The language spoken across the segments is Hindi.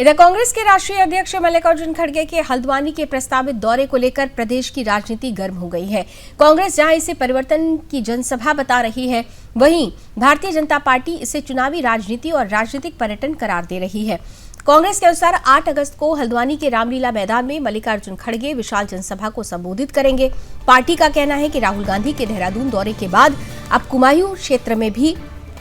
इधर कांग्रेस के राष्ट्रीय अध्यक्ष मल्लिकार्जुन खड़गे के हल्द्वानी के प्रस्तावित दौरे को लेकर प्रदेश की राजनीति गर्म हो गई है। कांग्रेस जहां इसे परिवर्तन की जनसभा बता रही है, वहीं भारतीय जनता पार्टी इसे चुनावी राजनीति और राजनीतिक पर्यटन करार दे रही है। कांग्रेस के अनुसार 8 अगस्त को हल्द्वानी के रामलीला मैदान में मल्लिकार्जुन खड़गे विशाल जनसभा को संबोधित करेंगे। पार्टी का कहना है कि राहुल गांधी के देहरादून दौरे के बाद अब कुमायूं क्षेत्र में भी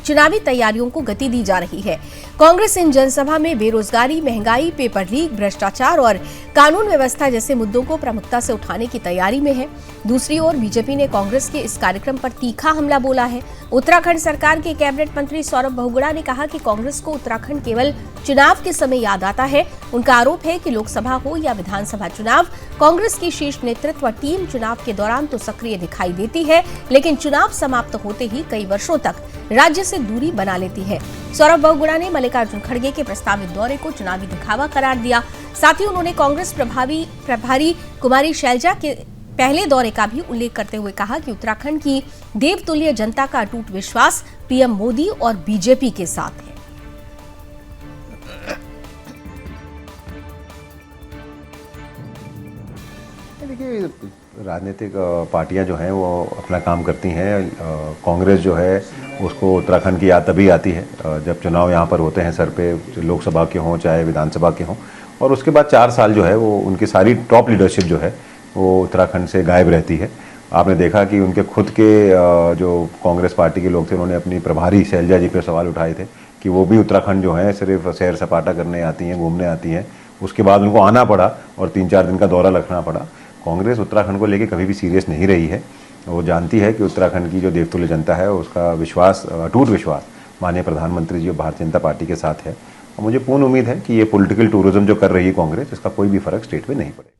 चुनावी तैयारियों को गति दी जा रही है। कांग्रेस इन जनसभा में बेरोजगारी, महंगाई, पेपर लीक, भ्रष्टाचार और कानून व्यवस्था जैसे मुद्दों को प्रमुखता से उठाने की तैयारी में है। दूसरी ओर बीजेपी ने कांग्रेस के इस कार्यक्रम पर तीखा हमला बोला है। उत्तराखंड सरकार के कैबिनेट मंत्री सौरभ बहुगुणा ने कहा कि कांग्रेस को उत्तराखंड केवल चुनाव के समय याद आता है। उनका आरोप है कि लोकसभा हो या विधानसभा चुनाव, कांग्रेस की शीर्ष नेतृत्व टीम चुनाव के दौरान तो सक्रिय दिखाई देती है, लेकिन चुनाव समाप्त होते ही कई वर्षों तक राज्य से दूरी बना लेती है। सौरभ बहुगुणा ने मल्लिकार्जुन खड़गे के प्रस्तावित दौरे को चुनावी दिखावा करार दिया। साथ ही उन्होंने कांग्रेस प्रभारी कुमारी शैलजा के पहले दौरे का भी उल्लेख करते हुए कहा कि उत्तराखंड की देवतुल्य जनता का अटूट विश्वास पीएम मोदी और बीजेपी के साथ है। देखिए, राजनीतिक पार्टियां जो हैं वो अपना काम करती हैं। कांग्रेस जो है उसको उत्तराखंड की याद तभी आती है जब चुनाव यहाँ पर होते हैं सर पे, लोकसभा के हों चाहे विधानसभा के हों, और उसके बाद 4 साल जो है वो उनकी सारी टॉप लीडरशिप जो है वो उत्तराखंड से गायब रहती है। आपने देखा कि उनके खुद के जो कांग्रेस पार्टी के लोग थे, उन्होंने अपनी प्रभारी शैलजा जी पे सवाल उठाए थे कि वो भी उत्तराखंड जो है सिर्फ सैर सपाटा करने आती हैं, घूमने आती हैं। उसके बाद उनको आना पड़ा और 3-4 दिन का दौरा रखना पड़ा। कांग्रेस उत्तराखंड को लेकर कभी भी सीरियस नहीं रही है। वो जानती है कि उत्तराखंड की जो देवतुल्य जनता है उसका विश्वास, अटूट विश्वास माननीय प्रधानमंत्री जी और भारतीय जनता पार्टी के साथ है। और मुझे पूर्ण उम्मीद है कि ये पॉलिटिकल टूरिज्म जो कर रही है कांग्रेस, इसका कोई भी फर्क स्टेट में नहीं पड़ेगा।